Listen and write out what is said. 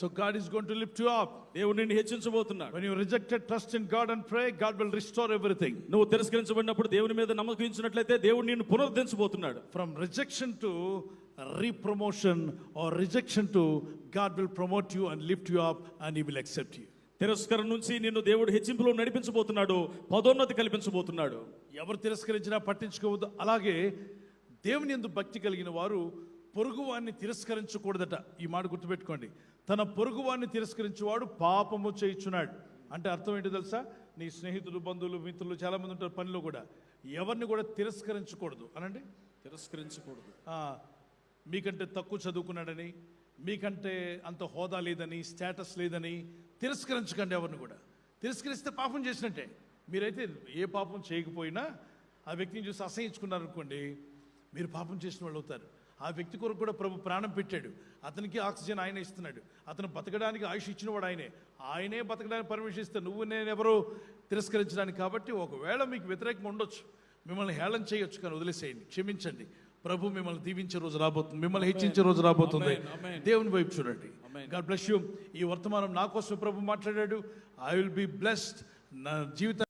So God is going to lift you up. దేవుడు నిన్ను హెచ్చించబోతున్నాడు. When you rejected trust in God and pray, God will restore everything. నువ్వు తిరస్కరించబడినప్పుడు దేవుని మీద నమ్మకం ఉంచినట్లయితే దేవుడు నిన్ను పునరుద్ధరించబోతున్నాడు. From rejection to repromotion or rejection to God will promote you and lift you up and He will accept you. తిరస్కరణ నుంచి నిన్ను దేవుడు హెచ్చింపులో నడిపించబోతున్నాడు, పదోన్నతి కల్పించబోతున్నాడు. ఎవరు తిరస్కరించినా పట్టించుకోవద్దు. అలాగే దేవుని యందు భక్తి కలిగిన వారు పొరుగువాన్ని తిరస్కరించకూడదట. ఈ మాట గుర్తుపెట్టుకోండి. తన పొరుగువాన్ని తిరస్కరించేవాడు పాపము చేయుచున్నాడు. అంటే అర్థం ఏంటో తెలుసా? నీ స్నేహితులు, బంధువులు, మిత్రులు చాలా మంది ఉంటారు పనిలో కూడా. ఎవరిని కూడా తిరస్కరించకూడదు. అనండి, తిరస్కరించకూడదు. మీకంటే తక్కువ చదువుకున్నాడని, మీకంటే అంత హోదా లేదని, స్టేటస్ లేదని తిరస్కరించకండి. ఎవరిని కూడా తిరస్కరిస్తే పాపం చేసినట్టే. మీరైతే ఏ పాపం చేయకపోయినా ఆ వ్యక్తిని చూసి అసహించుకున్నారనుకోండి, మీరు పాపం చేసిన వాళ్ళు అవుతారు. ఆ వ్యక్తి కొరకు కూడా ప్రభు ప్రాణం పెట్టాడు. అతనికి ఆక్సిజన్ ఆయన ఇస్తున్నాడు. అతను బతకడానికి ఆయుష్ ఇచ్చినవాడు ఆయనే బతకడానికి పర్మిషన్ ఇస్తే నువ్వు నేను ఎవరో తిరస్కరించడానికి. కాబట్టి ఒకవేళ మీకు వ్యతిరేకంగా ఉండొచ్చు, మిమ్మల్ని హేళన చేయొచ్చు, కానీ వదిలేసేయండి, క్షమించండి. ప్రభు మిమ్మల్ని దీవించే రోజు రాబోతుంది, మిమ్మల్ని హెచ్చించే రోజు రాబోతుంది. దేవుని వైపు చూడండి. God bless you. ఈ వర్తమానం నా కోసం ప్రభు మాట్లాడాడు. I will be blessed. నా జీవితం